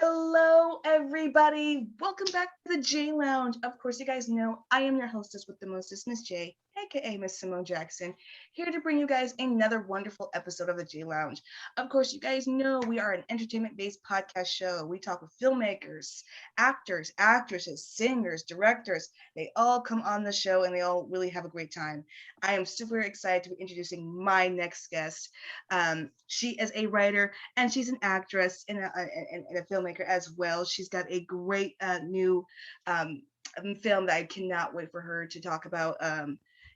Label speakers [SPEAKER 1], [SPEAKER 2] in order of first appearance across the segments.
[SPEAKER 1] Hello, everybody. Welcome back to the J Lounge. Of course, you guys know I am your hostess with the mostest, Miss J, aka Miss Simone Jackson, here to bring you guys another wonderful episode of the J Lounge. Of course, you guys know we are an entertainment-based podcast show. We talk with filmmakers, actors, actresses, singers, directors. They all come on the show and they all really have a great time. I am super excited to be introducing my next guest. She is a writer and she's an actress and a filmmaker as well. She's got a great new film that I cannot wait for her to talk about.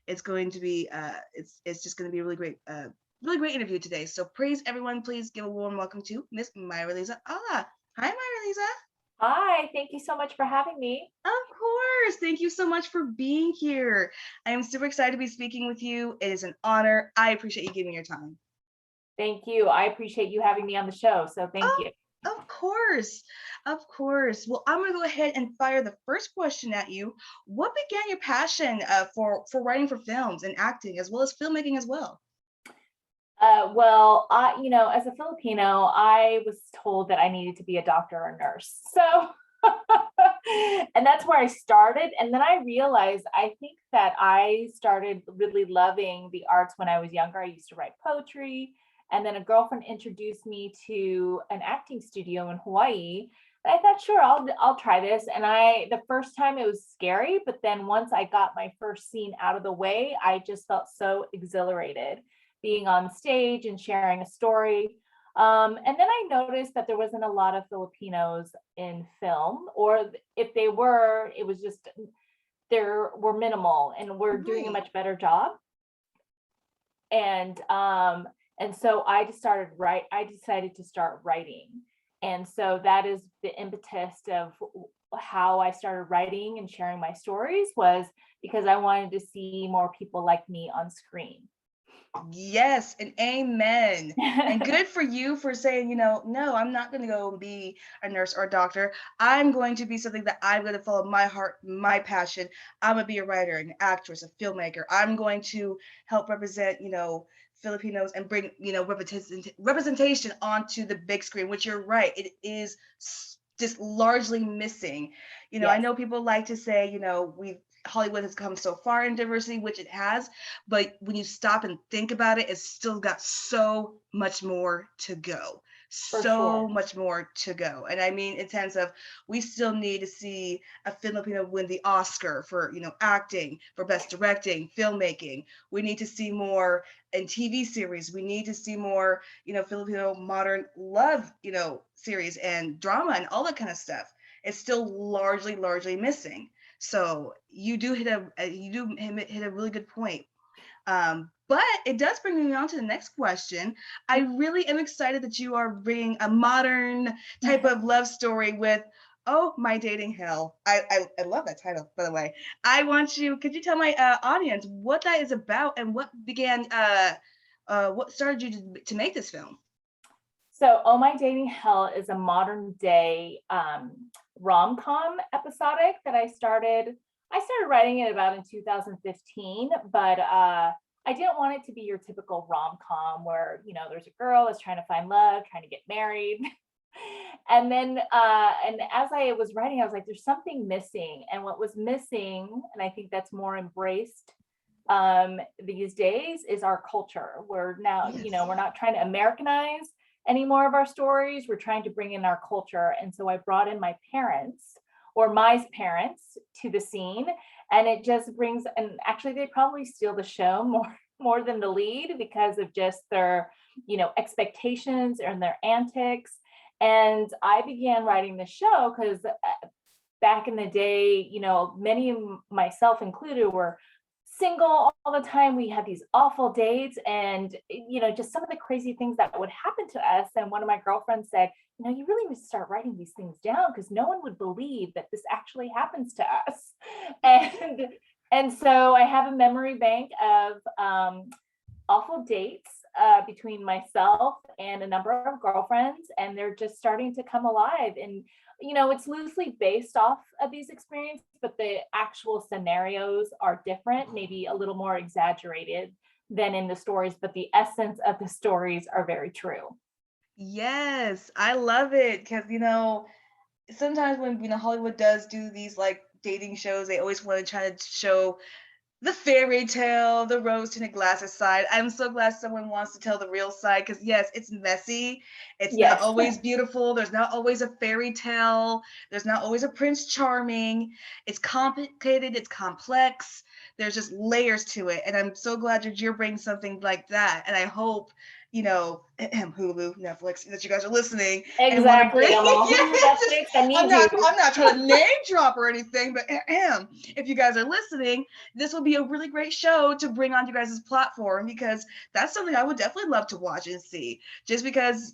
[SPEAKER 1] It's going to be it's just going to be a really great interview today. So praise everyone, please give a warm welcome to Miss Myhraliza Aaia. Hi, Myhraliza.
[SPEAKER 2] Hi, thank you so much for having me.
[SPEAKER 1] Of course. Thank you so much for being here. I am super excited to be speaking with you. It is an honor. I appreciate you giving me your time.
[SPEAKER 2] Thank you. I appreciate you having me on the show. So thank you.
[SPEAKER 1] Of course. Of course. Well, I'm going to go ahead and fire the first question at you. What began your passion for writing for films and acting, as well as filmmaking as well?
[SPEAKER 2] As a Filipino, I was told that I needed to be a doctor or a nurse. So, and that's where I started. And then I realized, I think that I started really loving the arts when I was younger. I used to write poetry. And then a girlfriend introduced me to an acting studio in Hawaii. And I thought, sure, I'll try this. And the first time it was scary, but then once I got my first scene out of the way, I just felt so exhilarated being on stage and sharing a story. And then I noticed that there wasn't a lot of Filipinos in film, or if they were, it was just, there were minimal, and we're doing a much better job. And so I decided to start writing. And so that is the impetus of how I started writing and sharing my stories, was because I wanted to see more people like me on screen.
[SPEAKER 1] Yes, and amen. And good for you for saying, no, I'm not going to go be a nurse or a doctor. I'm going to be something that I'm going to follow my heart, my passion. I'm going to be a writer, an actress, a filmmaker. I'm going to help represent, Filipinos and bring, representation onto the big screen, which you're right. It is just largely missing. Yes. I know people like to say, Hollywood has come so far in diversity, which it has, but when you stop and think about it, it's still got so much more to go. Much more to go. And I mean, in terms of, we still need to see a Filipino win the Oscar for, acting, for best directing, filmmaking. We need to see more in TV series. We need to see more, Filipino modern love, series and drama and all that kind of stuff. It's still largely missing. So you do hit a really good point. But it does bring me on to the next question. I really am excited that you are bringing a modern type of love story with Oh My Dating Hell. I love that title, by the way. Could you tell my audience what that is about and what started you to make this film?
[SPEAKER 2] So Oh My Dating Hell is a modern day rom-com episodic that I started writing it about in 2015, but I didn't want it to be your typical rom-com where, there's a girl that's trying to find love, trying to get married. And then, and as I was writing, I was like, there's something missing. And what was missing, and I think that's more embraced these days, is our culture. We're now, we're not trying to Americanize any more of our stories. We're trying to bring in our culture. And so I brought in my parents to the scene, and it just brings, and actually they probably steal the show more than the lead because of just their, expectations and their antics. And I began writing the show because back in the day, many, myself included, were single all the time. We had these awful dates and, just some of the crazy things that would happen to us. And one of my girlfriends said, you really need to start writing these things down because no one would believe that this actually happens to us. And so I have a memory bank of awful dates between myself and a number of girlfriends, and they're just starting to come alive. And it's loosely based off of these experiences, but the actual scenarios are different, maybe a little more exaggerated than in the stories, but the essence of the stories are very true.
[SPEAKER 1] Yes, I love it because sometimes when Hollywood does do these like dating shows, they always want to try to show the fairy tale, the rose tinted glasses side. I'm so glad someone wants to tell the real side because, yes, it's messy. It's not
[SPEAKER 2] Yes.
[SPEAKER 1] always beautiful. There's not always a fairy tale. There's not always a Prince Charming. It's complicated. It's complex. There's just layers to it. And I'm so glad you're bringing something like that. And I hope, Hulu, Netflix, that you guys are listening and want to
[SPEAKER 2] Exactly.
[SPEAKER 1] bring.
[SPEAKER 2] I'm all Hulu,
[SPEAKER 1] Yes,
[SPEAKER 2] Netflix. I
[SPEAKER 1] I'm
[SPEAKER 2] need
[SPEAKER 1] not.
[SPEAKER 2] you.
[SPEAKER 1] I'm not trying to name drop or anything, but if you guys are listening, this will be a really great show to bring on you guys' platform because that's something I would definitely love to watch and see. Just because,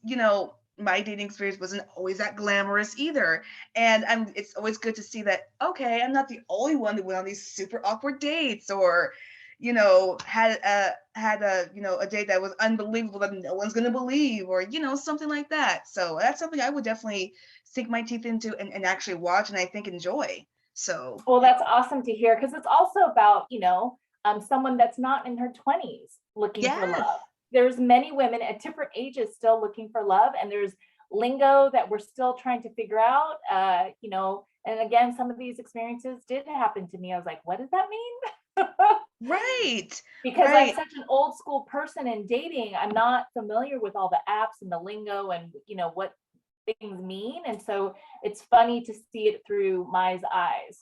[SPEAKER 1] my dating experience wasn't always that glamorous either. And it's always good to see that, okay, I'm not the only one that went on these super awkward dates or, had a date that was unbelievable that no one's gonna believe or, something like that. So that's something I would definitely sink my teeth into and actually watch and I think enjoy. So
[SPEAKER 2] Well, that's awesome to hear because it's also about, someone that's not in her 20s looking for
[SPEAKER 1] yes.
[SPEAKER 2] love. There's many women at different ages still looking for love, and there's lingo that we're still trying to figure out. And again, some of these experiences did happen to me. I was like, what does that mean?
[SPEAKER 1] Right.
[SPEAKER 2] Because I'm
[SPEAKER 1] Right.
[SPEAKER 2] such an old school person in dating, I'm not familiar with all the apps and the lingo and what things mean. And so it's funny to see it through Mai's eyes.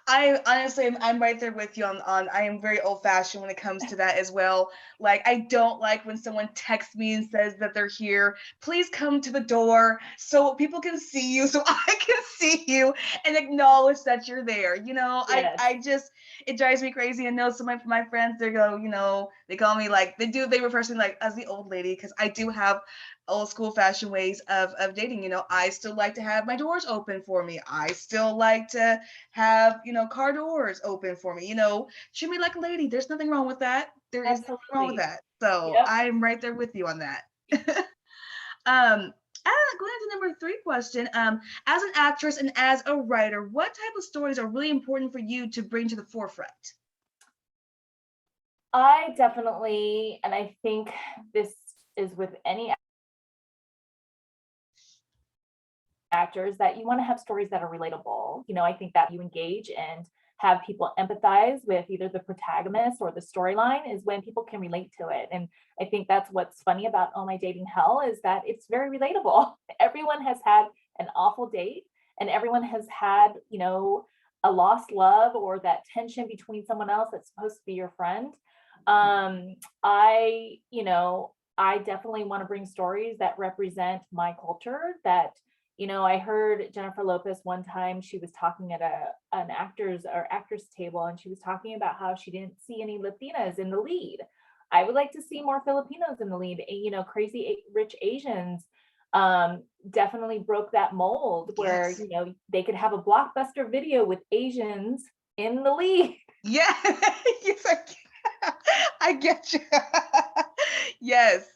[SPEAKER 1] I honestly, I'm right there with you on. I am very old fashioned when it comes to that as well. Like, I don't like when someone texts me and says that they're here. Please come to the door so people can see you, so I can see you and acknowledge that you're there.
[SPEAKER 2] Yes.
[SPEAKER 1] I just, it drives me crazy. And know some of my friends, they go, they call me like, they refer to me like as the old lady because I do have old school fashioned ways of dating. I still like to have my doors open for me. I still like to have car doors open for me. Treat me like a lady. There's nothing wrong with that. There is nothing wrong with
[SPEAKER 2] Absolutely.
[SPEAKER 1] that. So
[SPEAKER 2] Yep.
[SPEAKER 1] I'm right there with you on that. Going to number 3 question. As an actress and as a writer, what type of stories are really important for you to bring to the forefront?
[SPEAKER 2] I definitely, and I think this is with any actors, that you want to have stories that are relatable. I think that you engage and have people empathize with either the protagonist or the storyline is when people can relate to it. And I think that's what's funny about Oh My Dating Hell is that it's very relatable. Everyone has had an awful date and everyone has had, a lost love or that tension between someone else that's supposed to be your friend. I definitely want to bring stories that represent my culture that I heard Jennifer Lopez one time, she was talking at an actors or actress table, and she was talking about how she didn't see any Latinas in the lead. I would like to see more Filipinos in the lead. Crazy Rich Asians definitely broke that mold where,
[SPEAKER 1] Yes.
[SPEAKER 2] they could have a blockbuster video with Asians in the lead.
[SPEAKER 1] Yeah. Yes, I get you. Yes.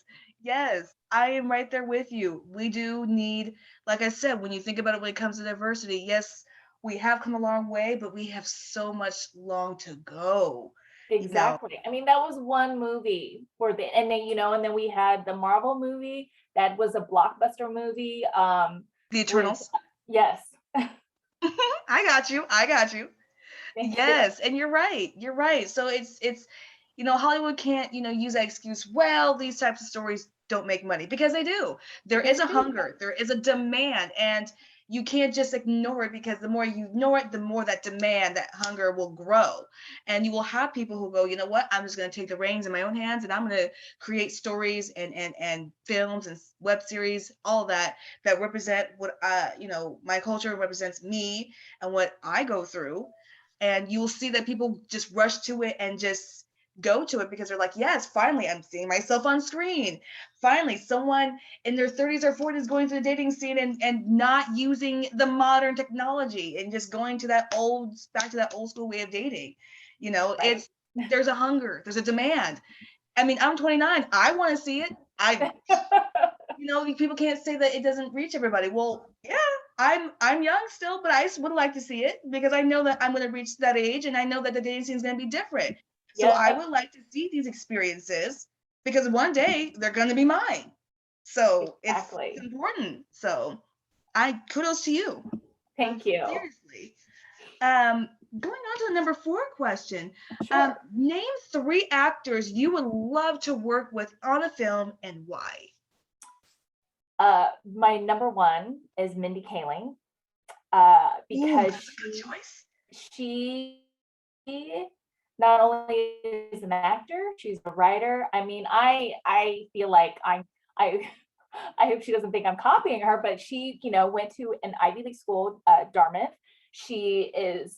[SPEAKER 1] Yes. I am right there with you. We do need, like I said, when you think about it when it comes to diversity, yes, we have come a long way, but we have so much long to go. You know,
[SPEAKER 2] Exactly. I mean, that was one movie and then, and then we had the Marvel movie that was a blockbuster movie.
[SPEAKER 1] the
[SPEAKER 2] With,
[SPEAKER 1] Eternals.
[SPEAKER 2] yes.
[SPEAKER 1] I got you. I got you.
[SPEAKER 2] Thank you.
[SPEAKER 1] Yes, and you're right. You're right. So it's Hollywood can't, use that excuse, well, these types of stories don't make money because they do. There is
[SPEAKER 2] They
[SPEAKER 1] a
[SPEAKER 2] do.
[SPEAKER 1] hunger, there is a demand, and you can't just ignore it because the more you ignore it, the more that demand, that hunger will grow. And you will have people who go, you know what, I'm just going to take the reins in my own hands and I'm going to create stories and films and web series, all that represent what my culture represents me and what I go through, and you'll see that people just rush to it and just go to it because they're like, yes, finally I'm seeing myself on screen. Finally someone in their 30s or 40s going through the dating scene and not using the modern technology and just going to back to that old school way of dating.
[SPEAKER 2] Right.
[SPEAKER 1] It's there's a hunger, there's a demand. I mean, I'm 29, I want to see it. People can't say that it doesn't reach everybody. Well, yeah, I'm young still, but I would like to see it because I know that I'm going to reach that age, and I know that the dating scene is going to be different. So I
[SPEAKER 2] Yep.
[SPEAKER 1] would like to see these experiences because one day they're going to be mine. So it's
[SPEAKER 2] Exactly.
[SPEAKER 1] important. So I kudos to you.
[SPEAKER 2] Thank you.
[SPEAKER 1] Seriously. Going on to the number 4 question.
[SPEAKER 2] Sure.
[SPEAKER 1] Name 3 actors you would love to work with on a film and why.
[SPEAKER 2] My number 1 is Mindy Kaling,
[SPEAKER 1] Ooh,
[SPEAKER 2] because
[SPEAKER 1] that's a good choice.
[SPEAKER 2] she not only is an actor, she's a writer. I mean, I feel like I I hope she doesn't think I'm copying her, but she, went to an Ivy League school, Dartmouth. She is,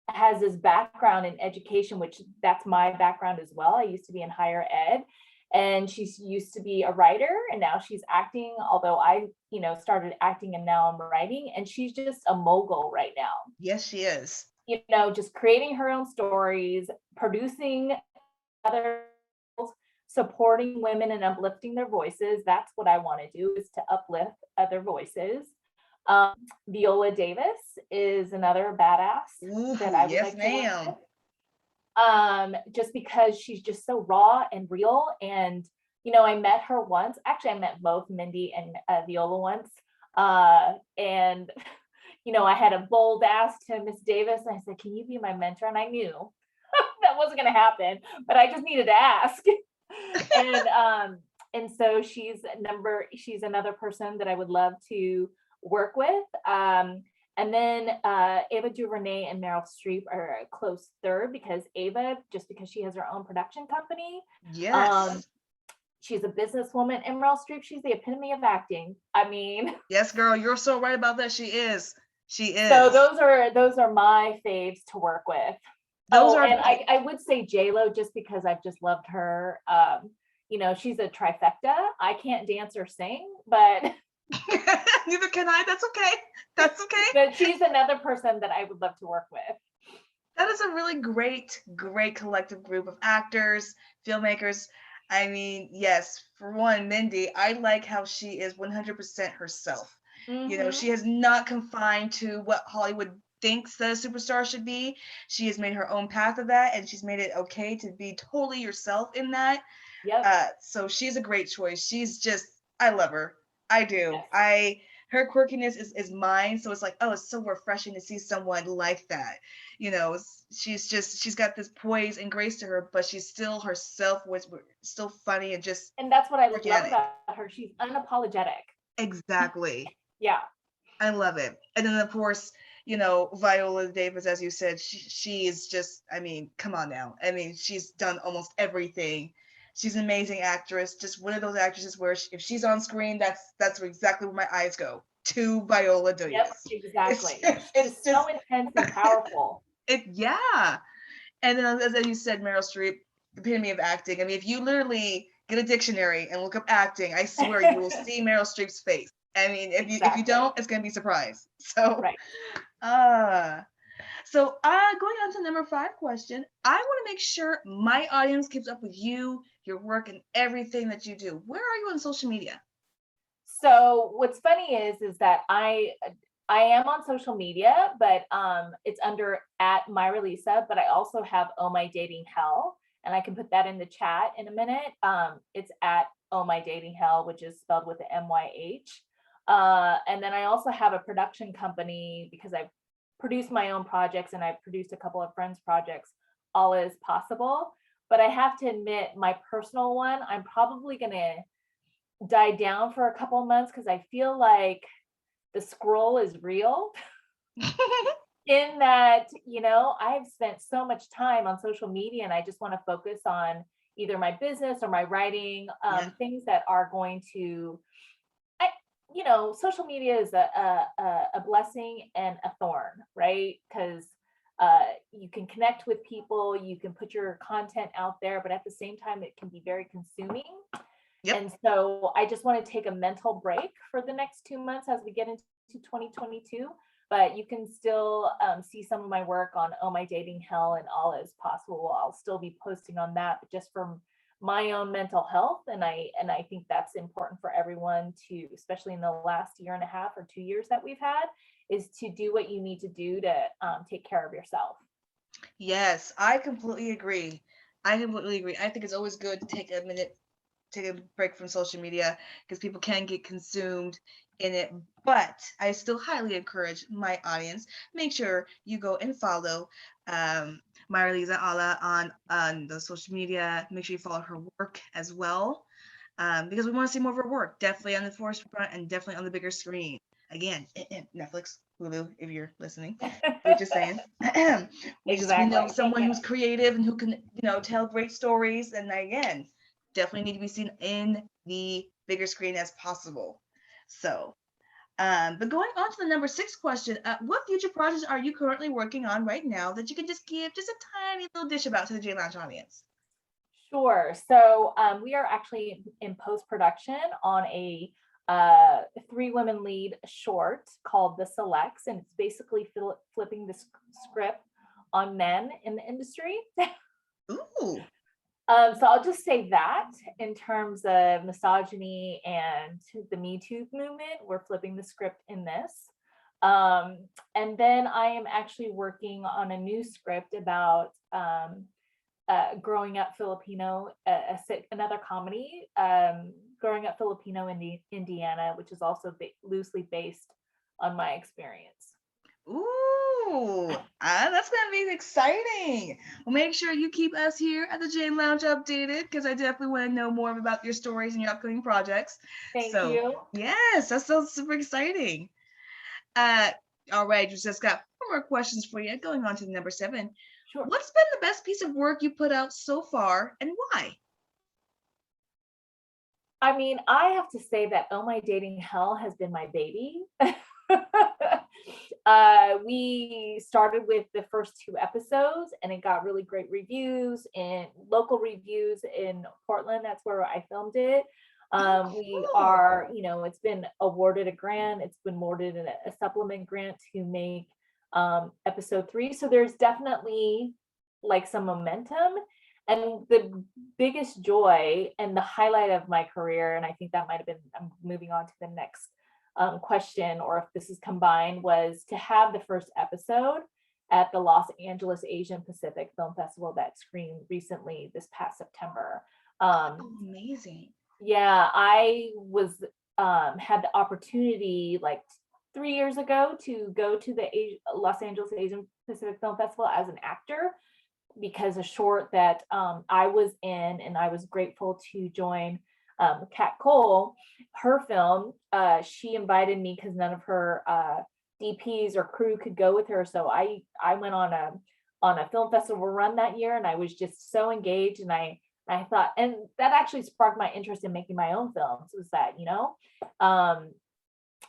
[SPEAKER 2] has this background in education, which that's my background as well. I used to be in higher ed, and she's used to be a writer, and now she's acting, although I, started acting and now I'm writing, and she's just a mogul right now.
[SPEAKER 1] Yes, she is.
[SPEAKER 2] Just creating her own stories, producing other, supporting women and uplifting their voices. That's what I want to do, is to uplift other voices. Viola Davis is another badass
[SPEAKER 1] Ooh,
[SPEAKER 2] that I would
[SPEAKER 1] yes,
[SPEAKER 2] like to work
[SPEAKER 1] ma'am.
[SPEAKER 2] with. Just because she's just so raw and real. And, I met her once. Actually, I met both Mindy and Viola once. And, I had a bold ask to Miss Davis, and I said, "Can you be my mentor?" And I knew that wasn't going to happen, but I just needed to ask. And so she's another person that I would love to work with. And then Ava DuVernay and Meryl Streep are a close third, because Ava, just because she has her own production company,
[SPEAKER 1] Yes.
[SPEAKER 2] she's a businesswoman, and Meryl Streep, she's the epitome of acting. I mean,
[SPEAKER 1] Yes, girl, you're so right about that. She is. She
[SPEAKER 2] so
[SPEAKER 1] is.
[SPEAKER 2] those are my faves to work with.
[SPEAKER 1] Those
[SPEAKER 2] Oh,
[SPEAKER 1] are
[SPEAKER 2] and I would say J-Lo, just because I've just loved her. She's a trifecta. I can't dance or sing, but
[SPEAKER 1] neither can I. That's okay. That's okay.
[SPEAKER 2] but she's another person that I would love to work with.
[SPEAKER 1] That is a really great, great collective group of actors, filmmakers. I mean, yes, for one, Mindy, I like how she is 100% herself. She has not confined to what Hollywood thinks that a superstar should be. She has made her own path of that, and she's made it okay to be totally yourself in that.
[SPEAKER 2] Yep.
[SPEAKER 1] So she's a great choice. She's just, I love her. I do.
[SPEAKER 2] Yes.
[SPEAKER 1] Her quirkiness is mine. So it's like, oh, it's so refreshing to see someone like that. She's got this poise and grace to her, but she's still herself, was still funny and just
[SPEAKER 2] And that's what I love
[SPEAKER 1] organic.
[SPEAKER 2] about her. She's unapologetic.
[SPEAKER 1] Exactly.
[SPEAKER 2] Yeah.
[SPEAKER 1] I love it. And then of course, Viola Davis, as you said, she is just, I mean, come on now. I mean, she's done almost everything. She's an amazing actress. Just one of those actresses where if she's on screen, that's exactly where my eyes go to Viola
[SPEAKER 2] Yep,
[SPEAKER 1] Davis.
[SPEAKER 2] exactly.
[SPEAKER 1] It's
[SPEAKER 2] She's
[SPEAKER 1] just
[SPEAKER 2] so intense and powerful.
[SPEAKER 1] yeah. And then as you said, Meryl Streep, epitome of acting. I mean, if you literally get a dictionary and look up acting, I swear you will see Meryl Streep's face. I mean, if you don't, it's gonna be a surprise. So
[SPEAKER 2] Right.
[SPEAKER 1] uh going on to number 5 question. I want to make sure my audience keeps up with you, your work, and everything that you do. Where are you on social media?
[SPEAKER 2] So what's funny is that I am on social media, but it's under @Myhraliza, but I also have Oh My Dating Hell, and I can put that in the chat in a minute. It's @Oh My Dating Hell, which is spelled with the MYH. And then I also have a production company, because I've produced my own projects and I've produced a couple of friends' projects. Aala is Possible. But I have to admit, my personal one, I'm probably gonna die down for a couple of months, because I feel like the scroll is real. In that, I've spent so much time on social media, and I just want to focus on either my business or my writing,
[SPEAKER 1] Yeah.
[SPEAKER 2] things that are going to, social media is a blessing and a thorn, right? Because you can connect with people, you can put your content out there, but at the same time, it can be very consuming.
[SPEAKER 1] Yep.
[SPEAKER 2] And so I just want to take a mental break for the next 2 months as we get into 2022. But you can still see some of my work on Oh My Dating Hell and Aala is Possible. I'll still be posting on that, but just from my own mental health. And I think that's important for everyone to, especially in the last year and a half or 2 years that we've had, is to do what you need to do to take care of yourself.
[SPEAKER 1] Yes, I completely agree. I think it's always good to take a minute take a break from social media because people can get consumed in it. But I still highly encourage my audience, make sure you go and follow Myhraliza Aaia on the social media. Make sure you follow her work as well, because we want to see more of her work, definitely on the forefront and definitely on the bigger screen. Again, Netflix, Hulu, if you're listening, we're just saying. We know
[SPEAKER 2] Exactly.
[SPEAKER 1] someone who's creative and who can, tell great stories. And again, definitely need to be seen in the bigger screen as possible. So, but going on to the number 6 question, what future projects are you currently working on right now that you can just give just a tiny little dish about to the J Lounge audience?
[SPEAKER 2] Sure. So we are actually in post-production on a 3 women lead short called The Selects, and it's basically flipping the script on men in the industry.
[SPEAKER 1] Ooh.
[SPEAKER 2] So I'll just say that in terms of misogyny and the Me Too movement, we're flipping the script in this. And then I am actually working on a new script about growing up Filipino, another comedy, growing up Filipino in Indiana, which is also loosely based on my experience.
[SPEAKER 1] Ooh, that's gonna be exciting. Well, make sure you keep us here at the Jane Lounge updated, because I definitely want to know more about your stories and your upcoming projects.
[SPEAKER 2] Thank you.
[SPEAKER 1] Yes, that sounds super exciting. All right, we just got 4 more questions for you. Going on to number 7.
[SPEAKER 2] Sure.
[SPEAKER 1] What's been the best piece of work you put out so far, and why?
[SPEAKER 2] I mean, I have to say that Oh My Dating Hell has been my baby. We started with the first 2 episodes and it got really great reviews and local reviews in Portland. That's where I filmed it. We are, it's been awarded a grant. It's been awarded a supplement grant to make episode 3. So there's definitely like some momentum. And the biggest joy and the highlight of my career, and I think that might have been, I'm moving on to the next question, or if this is combined, was to have the first episode at the Los Angeles Asian Pacific Film Festival that screened recently this past September.
[SPEAKER 1] Amazing.
[SPEAKER 2] Yeah, I was had the opportunity like 3 years ago to go to the Los Angeles Asian Pacific Film Festival as an actor, because a short that I was in, and I was grateful to join Kat Cole, her film, she invited me because none of her DPs or crew could go with her. So I went on a film festival run that year, and I was just so engaged, and I thought, and that actually sparked my interest in making my own films, was that,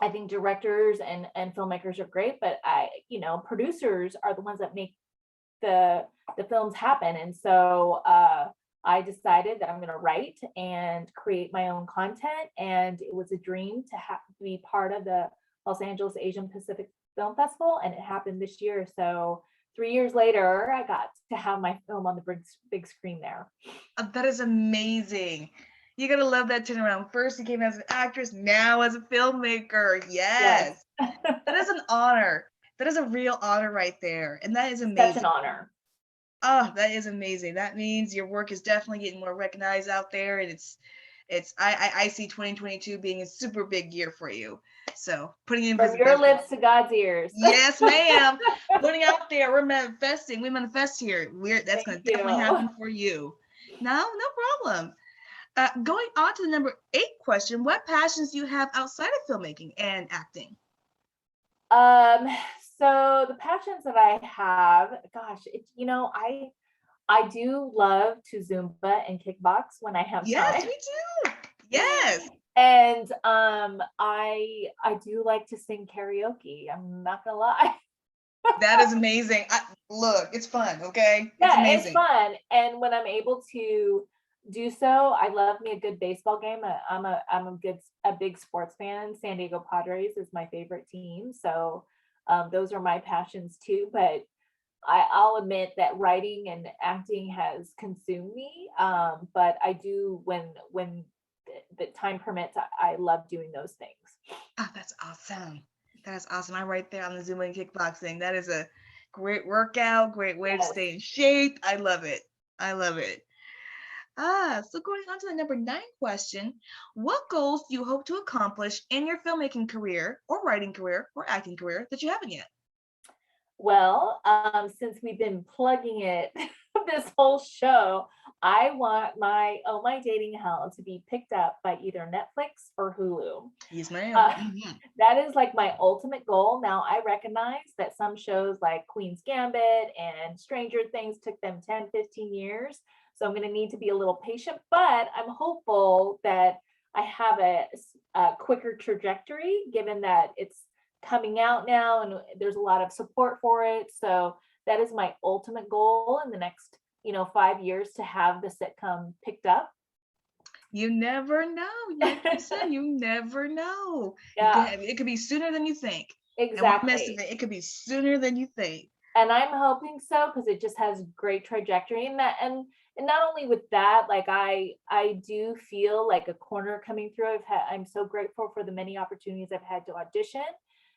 [SPEAKER 2] I think directors and filmmakers are great, but producers are the ones that make the films happen. And so I decided that I'm going to write and create my own content, and it was a dream to be part of the Los Angeles Asian Pacific Film Festival, and it happened this year. So 3 years later, I got to have my film on the big screen there.
[SPEAKER 1] That is amazing. You gotta love that turnaround. First you came as an actress, now as a filmmaker. Yes. That is an honor. That is a real honor right there. And that is amazing.
[SPEAKER 2] Such an honor.
[SPEAKER 1] Oh, that is amazing. That means your work is definitely getting more recognized out there. And I see 2022 being a super big year for you. So putting in
[SPEAKER 2] from your lips to God's ears.
[SPEAKER 1] Yes, ma'am. Putting out there, we're manifesting. We manifest here. That's going to definitely happen for you. No problem. Going on to the number 8 question, what passions do you have outside of filmmaking and acting?
[SPEAKER 2] So the passions that I have, gosh, I do love to Zumba and kickbox when I have time.
[SPEAKER 1] Yes, me too. Yes.
[SPEAKER 2] And I do like to sing karaoke. I'm not gonna lie.
[SPEAKER 1] That is amazing. Look, it's fun, okay?
[SPEAKER 2] Yeah, it's fun. And when I'm able to do so, I love me a good baseball game. I'm a big sports fan. San Diego Padres is my favorite team. So those are my passions too. But I'll admit that writing and acting has consumed me. But I do, when the time permits, I love doing those things.
[SPEAKER 1] Oh, that's awesome. That is awesome. I'm right there on the Zumba and kickboxing. That is a great workout, great way to stay in shape. I love it. So going on to the number 9 question, what goals do you hope to accomplish in your filmmaking career or writing career or acting career that you haven't yet?
[SPEAKER 2] Well, since we've been plugging it this whole show, I want my Oh My Dating Hell to be picked up by either Netflix or Hulu.
[SPEAKER 1] Yes, ma'am.
[SPEAKER 2] Uh, that is like my ultimate goal. Now, I recognize that some shows like Queen's Gambit and Stranger Things took them 10, 15 years. So I'm going to need to be a little patient, but I'm hopeful that I have a quicker trajectory given that it's coming out now and there's a lot of support for it. So that is my ultimate goal in the next, 5 years to have the sitcom picked up.
[SPEAKER 1] You never know. Like you said, you never know.
[SPEAKER 2] Yeah,
[SPEAKER 1] It could be sooner than you think. And what mess of
[SPEAKER 2] exactly.
[SPEAKER 1] it could be sooner than you think.
[SPEAKER 2] And I'm hoping so because it just has great trajectory in that. And not only with that, like I do feel like a corner coming through. I'm so grateful for the many opportunities I've had to audition.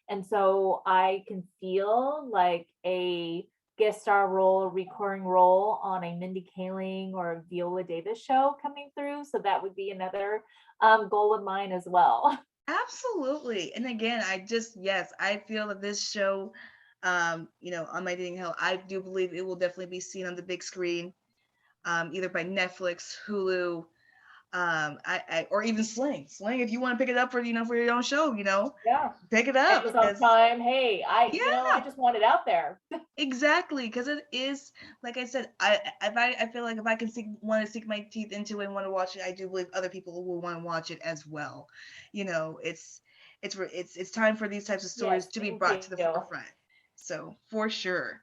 [SPEAKER 2] And so I can feel like a guest star role, a recurring role on a Mindy Kaling or a Viola Davis show coming through. So that would be another goal of mine as well.
[SPEAKER 1] Absolutely. And again, yes, I feel that this show, on my dating hell, I do believe it will definitely be seen on the big screen, either by Netflix, Hulu, or even Sling. If you want to pick it up for your own show,
[SPEAKER 2] Yeah.
[SPEAKER 1] pick it up
[SPEAKER 2] Amazon
[SPEAKER 1] because
[SPEAKER 2] Prime. Hey, I
[SPEAKER 1] yeah,
[SPEAKER 2] just want it out there.
[SPEAKER 1] exactly, because it is like I said, I feel like if I can want to sink my teeth into it and want to watch it, I do believe other people will want to watch it as well. It's time for these types of stories
[SPEAKER 2] Yes,
[SPEAKER 1] to be
[SPEAKER 2] thank
[SPEAKER 1] brought to the
[SPEAKER 2] you.
[SPEAKER 1] forefront. So for sure.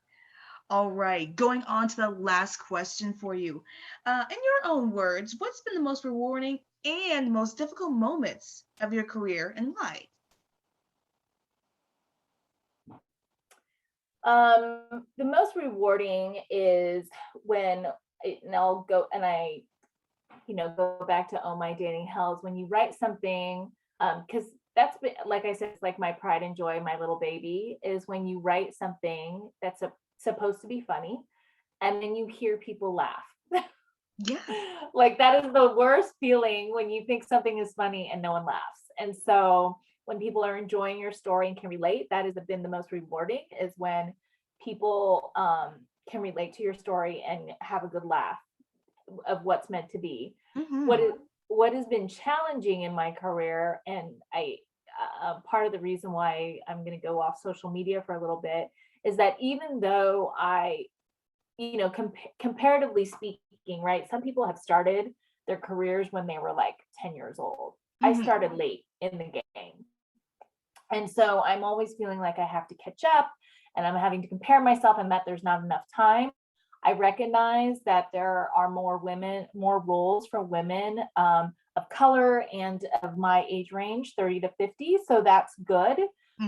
[SPEAKER 1] All right, going on to the last question for you. In your own words, what's been the most rewarding and most difficult moments of your career and why?
[SPEAKER 2] The most rewarding is when and I'll go and I, go back to Oh My Dating Hells when you write something, because that's been, like I said, it's like my pride and joy, my little baby, is when you write something that's supposed to be funny and then you hear people laugh.
[SPEAKER 1] Yeah.
[SPEAKER 2] Like that is the worst feeling when you think something is funny and no one laughs. And so when people are enjoying your story and can relate, that has been the most rewarding is when people can relate to your story and have a good laugh of what's meant to be. What
[SPEAKER 1] Mm-hmm.
[SPEAKER 2] is what has been challenging in my career, and I part of the reason why I'm going to go off social media for a little bit is that even though I comparatively speaking, right? Some people have started their careers when they were like 10 years old. I
[SPEAKER 1] Mm-hmm.
[SPEAKER 2] started late in the game. And so I'm always feeling like I have to catch up and I'm having to compare myself and that there's not enough time. I recognize that there are more roles for women of color and of my age range, 30 to 50. So that's good.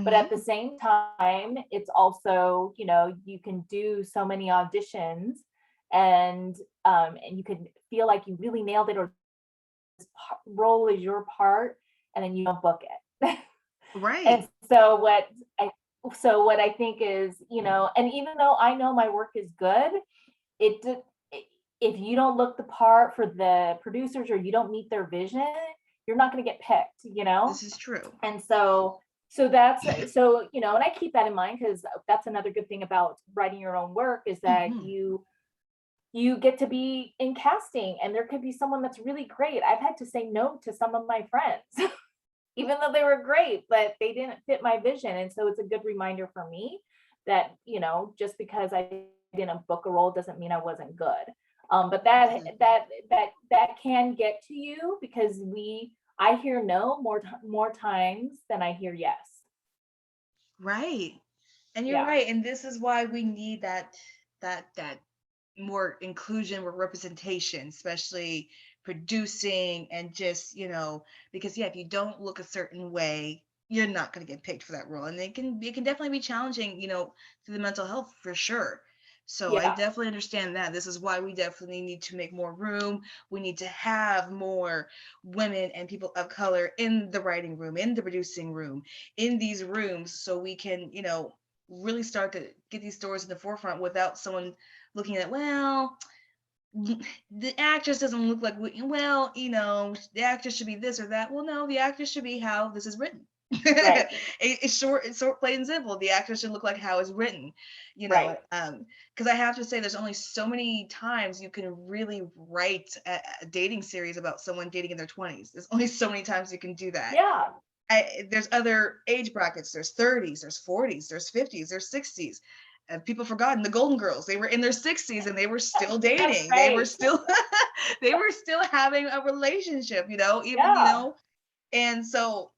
[SPEAKER 2] But at the
[SPEAKER 1] Mm-hmm.
[SPEAKER 2] same time, it's also, you can do so many auditions and you can feel like you really nailed it or this role is your part and then you don't book it.
[SPEAKER 1] Right.
[SPEAKER 2] And I what I think is, and even though I know my work is good, it if you don't look the part for the producers or you don't meet their vision, you're not going to get picked.
[SPEAKER 1] This is true.
[SPEAKER 2] And so and I keep that in mind because that's another good thing about writing your own work is that
[SPEAKER 1] Mm-hmm.
[SPEAKER 2] you get to be in casting and there could be someone that's really great. I've had to say no to some of my friends even though they were great, but they didn't fit my vision. And so it's a good reminder for me that, just because I didn't book a role doesn't mean I wasn't good. But
[SPEAKER 1] Absolutely.
[SPEAKER 2] that can get to you because I hear no more times than I hear yes.
[SPEAKER 1] Right. And you're
[SPEAKER 2] Yeah.
[SPEAKER 1] right. And this is why we need that more inclusion or representation, especially producing and just, because yeah, if you don't look a certain way, you're not going to get picked for that role. And it can definitely be challenging, to the mental health for sure. So I
[SPEAKER 2] Yeah.
[SPEAKER 1] definitely understand that. This is why we definitely need to make more room. We need to have more women and people of color in the writing room, in the producing room, in these rooms so we can, really start to get these stories in the forefront without someone looking at, well, the actress doesn't look like, well, the actress should be this or that. Well, no, the actress should be how this is written.
[SPEAKER 2] Right.
[SPEAKER 1] It's short, plain and simple. The actress should look like how it's written,
[SPEAKER 2] Right.
[SPEAKER 1] because I have to say, there's only so many times you can really write a dating series about someone dating in their 20s. There's only so many times you can do that.
[SPEAKER 2] Yeah.
[SPEAKER 1] There's other age brackets. There's 30s, there's 40s, there's 50s, there's 60s. People forgotten the Golden Girls. They were in their 60s and they were still
[SPEAKER 2] That's
[SPEAKER 1] dating. They were
[SPEAKER 2] right.
[SPEAKER 1] still they were still having a relationship, even,
[SPEAKER 2] Yeah.
[SPEAKER 1] and so,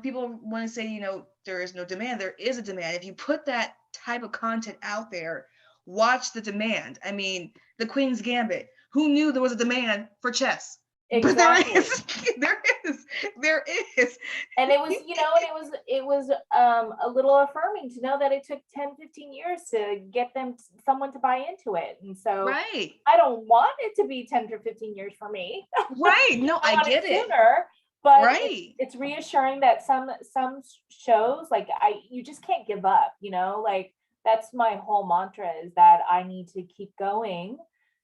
[SPEAKER 1] people want to say, there is no demand. There is a demand. If you put that type of content out there, watch the demand. I mean, the Queen's Gambit. Who knew there was a demand for chess? But there
[SPEAKER 2] Exactly.
[SPEAKER 1] is, there is.
[SPEAKER 2] And it was, and it was a little affirming to know that it took 10-15 years to get someone to buy into it. And so
[SPEAKER 1] Right.
[SPEAKER 2] I don't want it to be 10 or 15 years for me.
[SPEAKER 1] Right. No,
[SPEAKER 2] I
[SPEAKER 1] I
[SPEAKER 2] want
[SPEAKER 1] get
[SPEAKER 2] it
[SPEAKER 1] it.
[SPEAKER 2] sooner. But
[SPEAKER 1] Right.
[SPEAKER 2] it's reassuring that some shows, like, you just can't give up, like, that's my whole mantra, is that I need to keep going,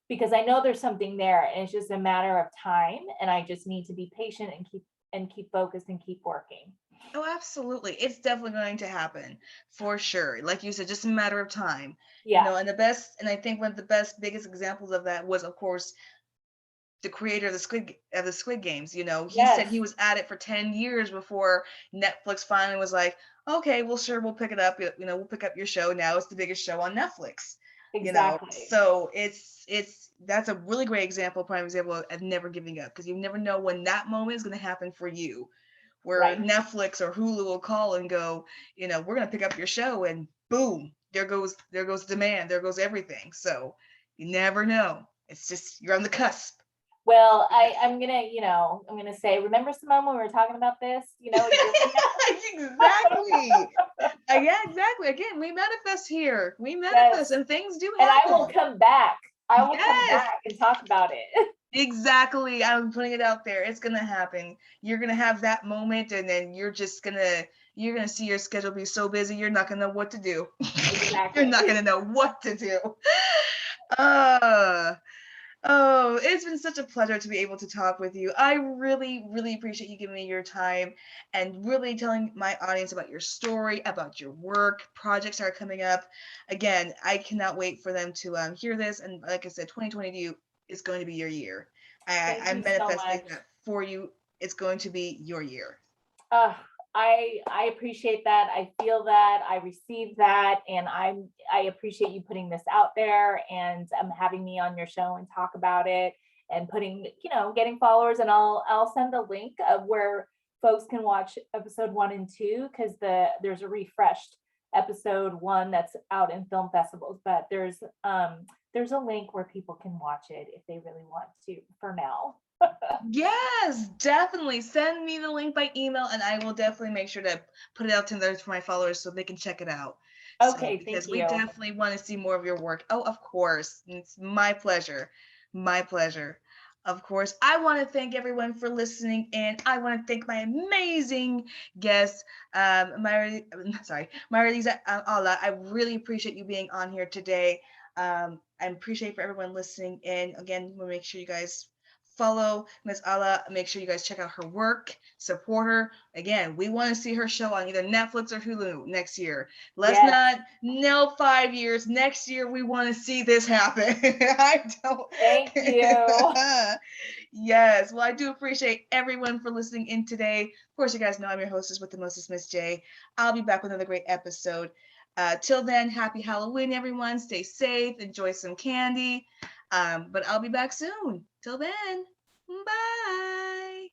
[SPEAKER 2] because I know there's something there, and it's just a matter of time, and I just need to be patient and keep focused and keep working.
[SPEAKER 1] Oh, absolutely. It's definitely going to happen for sure. Like you said, just a matter of time.
[SPEAKER 2] Yeah.
[SPEAKER 1] And I think one of the best, biggest examples of that was, of course, the creator of the Squid Games. He said
[SPEAKER 2] Yes.
[SPEAKER 1] he was at it for 10 years before Netflix finally was like, okay, well, sure, we'll pick it up. We'll pick up your show. Now it's the biggest show on Netflix.
[SPEAKER 2] Exactly.
[SPEAKER 1] So that's a really great example, prime example of never giving up, because you never know when that moment is going to happen for you, where
[SPEAKER 2] Right.
[SPEAKER 1] Netflix or Hulu will call and go, we're going to pick up your show, and boom, there goes demand, there goes everything. So you never know. It's just, you're on the cusp.
[SPEAKER 2] Well, I'm gonna say, remember, Simone, when we were talking about this, a year from
[SPEAKER 1] Exactly. Yeah, exactly. Again, we manifest here. We manifest,
[SPEAKER 2] yes,
[SPEAKER 1] and things do
[SPEAKER 2] and I will
[SPEAKER 1] happen.
[SPEAKER 2] come back. I will come
[SPEAKER 1] Yes,
[SPEAKER 2] back and talk about it.
[SPEAKER 1] exactly. I'm putting it out there. It's gonna happen. You're gonna have that moment, and then you're gonna see your schedule be so busy, you're not gonna know what to do. You're
[SPEAKER 2] Exactly.
[SPEAKER 1] not gonna know what to do. Uh Oh, it's been such a pleasure to be able to talk with you. I really, really appreciate you giving me your time and really telling my audience about your story, about your work, projects that are coming up. Again, I cannot wait for them to hear this. And like I said, 2022 is going to be your year.
[SPEAKER 2] Thank
[SPEAKER 1] I'm
[SPEAKER 2] you so
[SPEAKER 1] manifesting
[SPEAKER 2] much.
[SPEAKER 1] that for you. It's going to be your year.
[SPEAKER 2] Uh, I appreciate that. I feel that. I receive that, and I appreciate you putting this out there, and having me on your show and talk about it, and getting followers. And I'll send a link of where folks can watch episode 1 and 2, because there's a refreshed episode 1 that's out in film festivals, but there's a link where people can watch it if they really want to for now.
[SPEAKER 1] Yes, definitely. Send me the link by email, and I will definitely make sure to put it out to there for my followers so they can check it out. So,
[SPEAKER 2] Okay, thank
[SPEAKER 1] because we
[SPEAKER 2] you.
[SPEAKER 1] definitely want to see more of your work. Oh, of course. It's my pleasure. My pleasure. Of course. I want to thank everyone for listening in. I want to thank my amazing guest, Myhraliza Aaia. I really appreciate you being on here today. I appreciate for everyone listening in. Again, we'll make sure you guys follow Miss Aala. Make sure you guys check out her work, support her. Again, we want to see her show on either Netflix or Hulu next year. Let's
[SPEAKER 2] Yes.
[SPEAKER 1] not no 5 years. Next year, we want to see this happen. I don't.
[SPEAKER 2] Thank you.
[SPEAKER 1] Yes. Well, I do appreciate everyone for listening in today. Of course, you guys know I'm your hostess with the mostest, Miss J. I'll be back with another great episode. Till then, happy Halloween, everyone. Stay safe. Enjoy some candy. But I'll be back soon. Till then, bye.